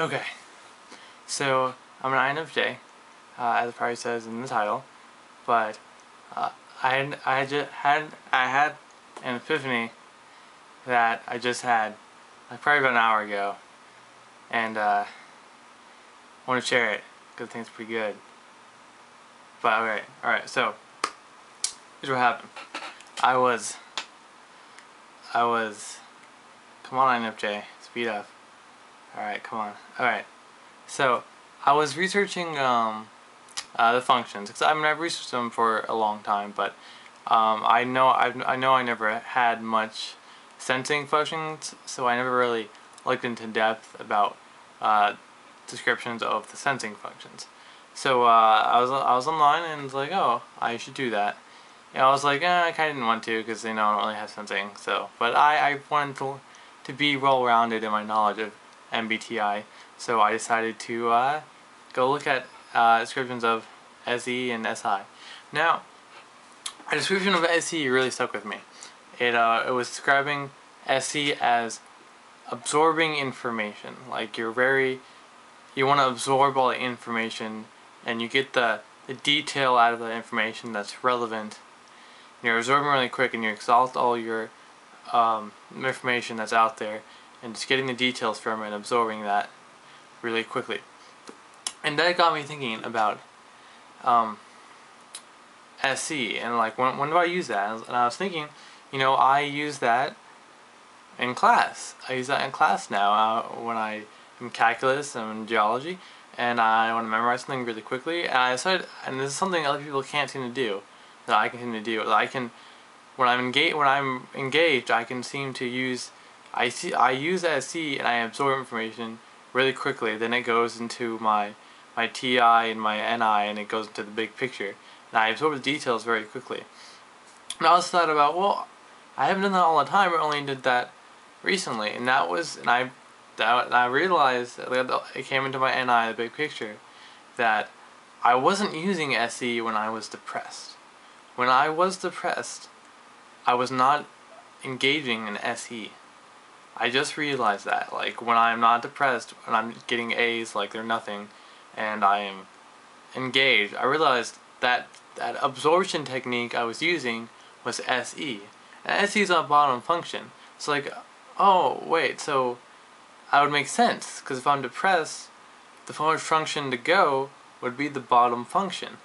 Okay, so I'm an INFJ, as it probably says in the title, but I had an epiphany that I just had like probably about an hour ago, and I want to share it because I think it's pretty good. But alright. So here's what happened. I was. Come on, INFJ, speed up. Alright, come on. Alright. So, I was researching the functions, because I've researched them for a long time, but I know I never had much sensing functions, so I never really looked into depth about descriptions of the sensing functions. So I was online and was like, oh, I should do that. And I was like, I kind of didn't want to because I don't really have sensing. So, but I wanted to be well-rounded in my knowledge of MBTI. So I decided to go look at descriptions of SE and SI. Now, a description of SE really stuck with me. It was describing SE as absorbing information. Like you want to absorb all the information, and you get the detail out of the information that's relevant. You're absorbing really quick, and you exhaust all your information that's out there, and just getting the details from it and absorbing that really quickly. And that got me thinking about SE, and like when do I use that? And I was thinking, I use that in class. I use that in class now when I am calculus and geology, and I want to memorize something really quickly. And I decided, and this is something other people can't seem to do, that I can seem to do. That I can, when I'm engaged, I can seem to use. I use SE and I absorb information really quickly. Then it goes into my TI and my NI, and it goes into the big picture. And I absorb the details very quickly. And I also thought about, well, I haven't done that all the time. I only did that recently, and I realized that it came into my NI, the big picture, that I wasn't using SE when I was depressed. When I was depressed, I was not engaging in SE. I just realized that, like, when I'm not depressed, when I'm getting A's like they're nothing, and I am engaged, I realized that that absorption technique I was using was SE. And SE is a bottom function. It's like, oh, wait, so that would make sense, because if I'm depressed, the first function to go would be the bottom function.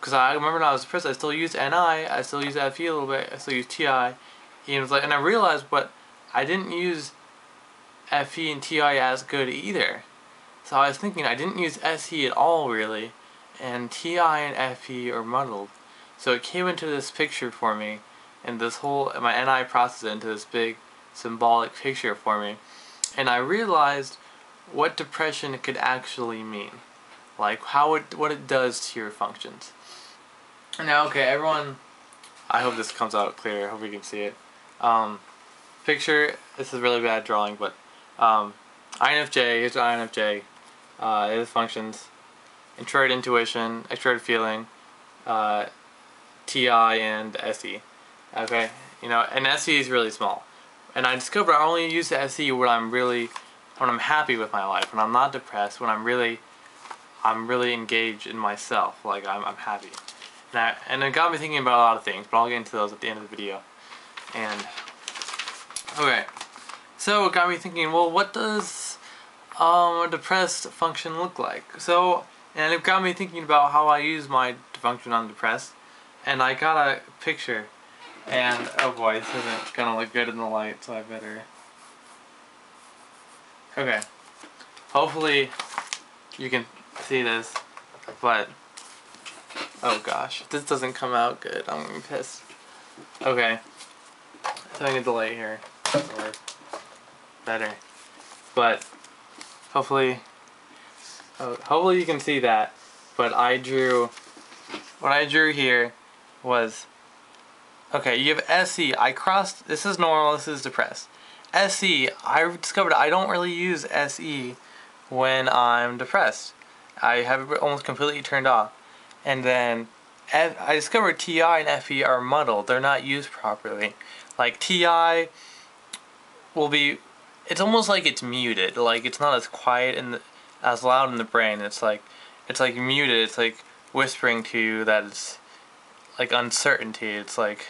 Because I remember when I was depressed, I still used NI, I still used FE a little bit, I still used TI, and it was like, and I realized, but I didn't use FE and TI as good either. So I was thinking I didn't use SE at all really, and TI and FE are muddled. So it came into this picture for me, and my NI processed it into this big symbolic picture for me, and I realized what depression could actually mean, like what it does to your functions. Now, okay, everyone, I hope this comes out clear. I hope you can see it. Picture. This is really bad drawing, but INFJ. Here's what INFJ. It functions: introverted intuition, extroverted feeling, TI, and SE. Okay, and SE is really small. And I discovered I only use the SE when I'm happy with my life, when I'm not depressed, when I'm really engaged in myself, like I'm happy. And it got me thinking about a lot of things, but I'll get into those at the end of the video. And okay, so it got me thinking, well, what does a depressed function look like? So, and it got me thinking about how I use my function on depressed, and I got a picture. And, oh boy, this isn't gonna look good in the light, so I better... Okay. Hopefully you can see this, but... Oh gosh, if this doesn't come out good, I'm gonna be pissed. Okay. So I need the light here. Or better. But, hopefully you can see that. But what I drew here was... Okay, you have SE. This is normal, this is depressed. SE, I discovered I don't really use SE when I'm depressed. I have it almost completely turned off. And then I discovered TI and FE are muddled. They're not used properly. Like TI will be it's almost like it's muted. Like it's not as quiet and as loud in the brain. It's like muted. It's like whispering to you that it's like uncertainty. It's like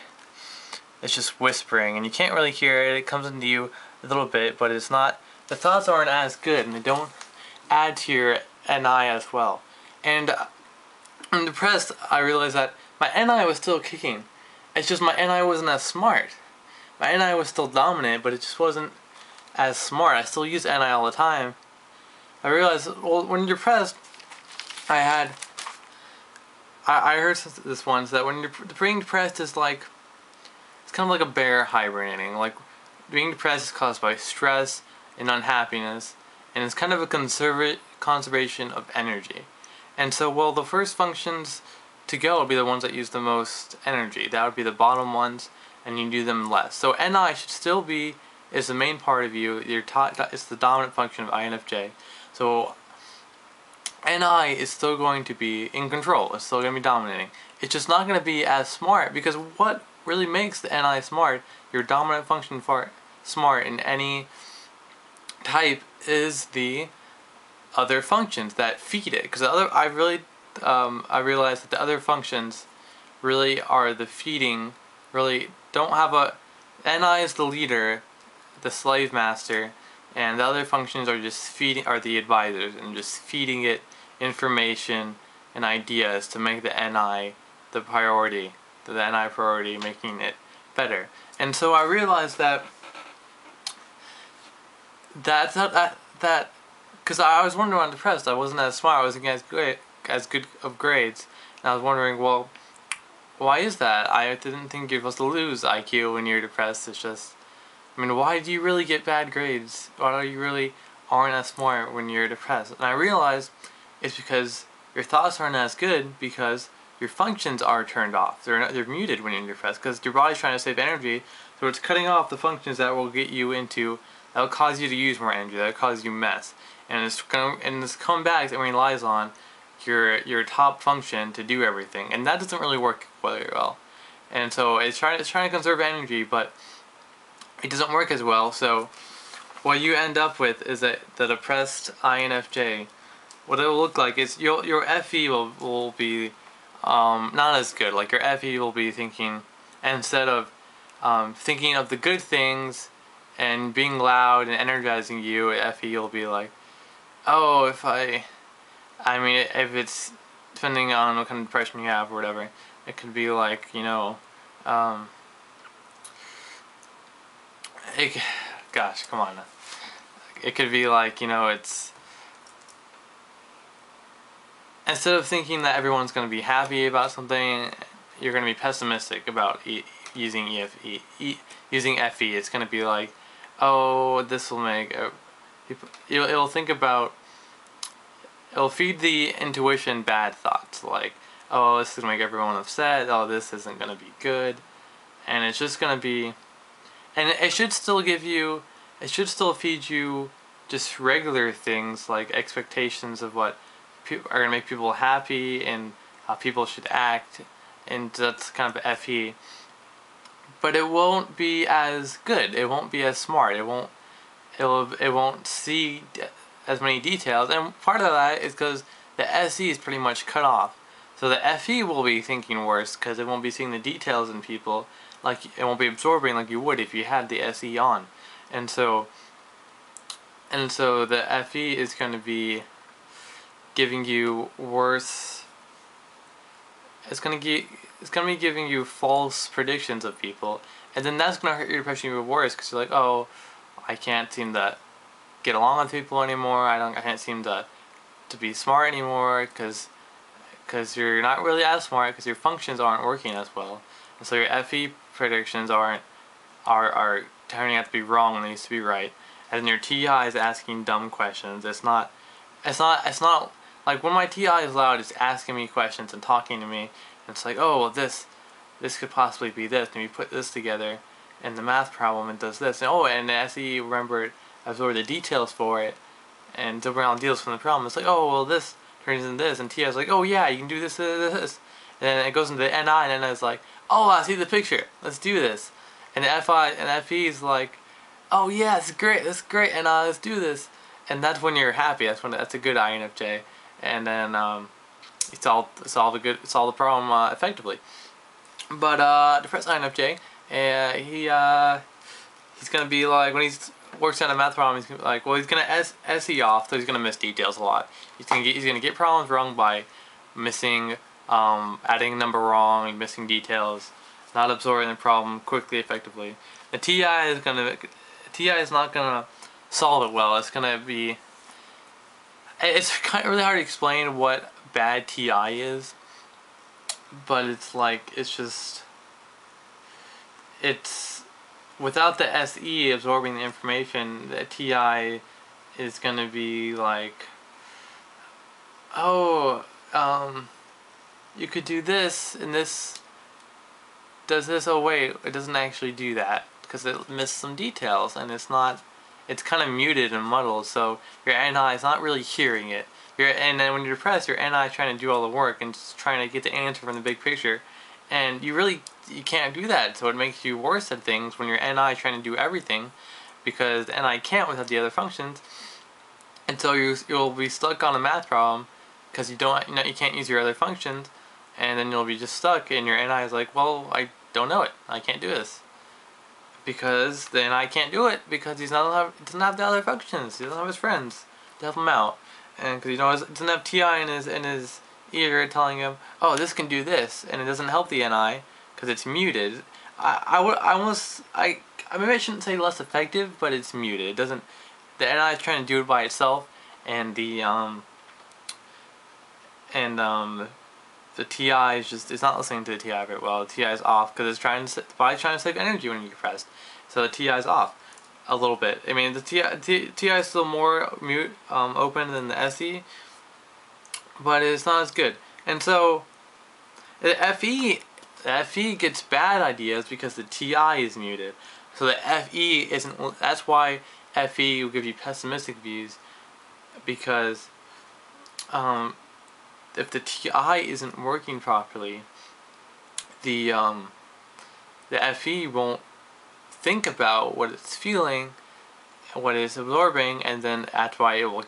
it's just whispering, and you can't really hear it. It comes into you a little bit, but it's not. The thoughts aren't as good, and they don't add to your NI as well. And I'm depressed. I realized that my NI was still kicking. It's just my NI wasn't as smart. My NI was still dominant, but it just wasn't as smart. I still use NI all the time. I realized, well, when you're depressed, I heard this once that when you're being depressed is like, it's kind of like a bear hibernating. Like being depressed is caused by stress and unhappiness, and it's kind of a conservation of energy. And so, well, the first functions to go would be the ones that use the most energy. That would be the bottom ones, and you do them less. So NI should still be, is the main part of you. It's the dominant function of INFJ. So NI is still going to be in control. It's still going to be dominating. It's just not going to be as smart, because what really makes the NI smart, your dominant function smart in any type, is the other functions that feed it. Because I realized that the other functions really are the feeding. Really don't have a. NI is the leader, the slave master, and the other functions are just are the advisors, and just feeding it information and ideas to make the NI the priority, making it better. And so I realized that because I was wondering when I'm depressed, I wasn't as smart, I wasn't as good of grades, and I was wondering, well, why is that? I didn't think you're supposed to lose IQ when you're depressed. It's just, I mean, why do you really get bad grades? Why do you really aren't as smart when you're depressed? And I realized it's because your thoughts aren't as good, because your functions are turned off. They're muted when you're depressed, because your body's trying to save energy, so it's cutting off the functions that will get you into, that will cause you to use more energy, that will cause you mess. And it's come back and relies on your top function to do everything, and that doesn't really work very well. And so it's trying to conserve energy, but it doesn't work as well. So what you end up with is that the depressed INFJ, what it will look like is your FE will be not as good. Like your FE will be thinking, instead of thinking of the good things and being loud and energizing you, FE will be like, oh, if it's depending on what kind of depression you have or whatever, it could be like, gosh, come on. It could be like, it's, instead of thinking that everyone's going to be happy about something, you're going to be pessimistic about using using FE. It's going to be like, oh, this will make it'll think about, it'll feed the intuition bad thoughts, like, oh, this is going to make everyone upset, oh, this isn't going to be good, and it's just going to be, and it should still feed you just regular things, like expectations of what are going to make people happy, and how people should act, and that's kind of FE. But it won't be as good, it won't be as smart, it won't see as many details, and part of that is because the SE is pretty much cut off. So the FE will be thinking worse, because it won't be seeing the details in people, like it won't be absorbing like you would if you had the SE on. And so the FE is going to be giving you worse. It's going to be giving you false predictions of people, and then that's going to hurt your depression even worse, because you're like, oh, I can't seem to get along with people anymore. I can't seem to be smart anymore, because you're not really as smart, because your functions aren't working as well, and so your FE predictions are turning out to be wrong when they used to be right. And then your TI is asking dumb questions. It's not like when my TI is loud, it's asking me questions and talking to me, and it's like, oh, well, this could possibly be this, and we put this together in the math problem, it does this, and oh, and the SE absorbed the details for it, and to bring all the details from the problem. It's like, oh, well, this turns into this, and TI is like, oh yeah, you can do this, this, and then it goes into the NI, and NI is like, oh, I see the picture, let's do this, and FE is like, oh yeah, it's great, that's great, and let's do this. And that's when you're happy. That's a good INFJ, and then you solve the problem effectively. But depressed INFJ, he's gonna be like, when he's works on a math problem, he's gonna be like, well, he's gonna SE off, so he's gonna miss details a lot. He's gonna get problems wrong by missing, adding a number wrong, missing details, not absorbing the problem quickly, effectively. The TI is not gonna solve it well. It's gonna be, it's kind of really hard to explain what bad TI is, but it's like, it's without the SE absorbing the information, the TI is gonna be like, oh, you could do this, and this does this, oh wait, it doesn't actually do that, because it missed some details, and it's kind of muted and muddled, so your NI is not really hearing it. And then when you're depressed, your NI is trying to do all the work and just trying to get the answer from the big picture, and you can't do that, so it makes you worse at things when your NI is trying to do everything, because the NI can't without the other functions, and so you'll be stuck on a math problem because you can't use your other functions, and then you'll be just stuck, and your NI is like, well, I don't know it, I can't do this, because the NI can't do it because he doesn't have the other functions, he doesn't have his friends to help him out, and because he doesn't have TI in his ear telling him, oh, this can do this, and it doesn't help the NI because it's muted. Maybe I shouldn't say less effective, but it's muted. It doesn't. The NI is trying to do it by itself, and the TI it's not listening to the TI very well. The TI is off because the body's trying to save energy when you're depressed, so the TI is off a little bit. I mean, the TI is still more open than the SE, but it's not as good. And so the FE gets bad ideas because the TI is muted. So the FE isn't. That's why FE will give you pessimistic views, because if the TI isn't working properly, the FE won't think about what it's feeling, what it's absorbing, and then that's why it will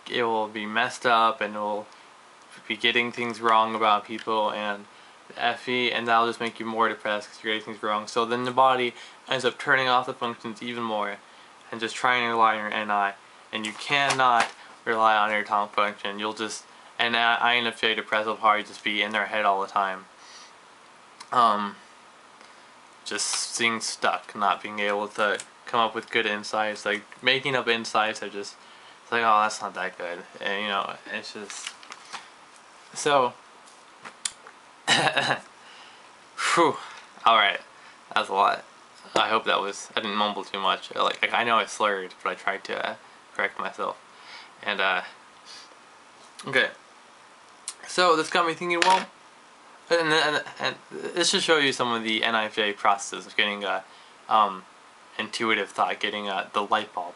it will be messed up, and it will be getting things wrong about people, and the FE, and that'll just make you more depressed because you're getting things wrong. So then the body ends up turning off the functions even more and just trying to rely on your NI, and you cannot rely on your atomic function. You'll just, and INFJ depressed will probably just be in their head all the time, just being stuck, not being able to come up with good insights, like making up insights are just, it's like, oh, that's not that good, and it's just, so, whew, alright, that was a lot. I hope I didn't mumble too much. Like I know I slurred, but I tried to correct myself. And okay, so this got me thinking, well, and this should show you some of the INFJ processes of getting intuitive thought, getting the light bulb,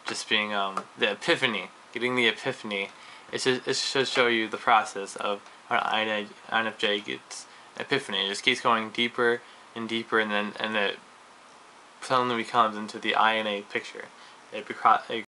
just being the epiphany, getting the epiphany. It should show you the process of how an INFJ gets epiphany. It just keeps going deeper and deeper, and it suddenly becomes into the INA picture. It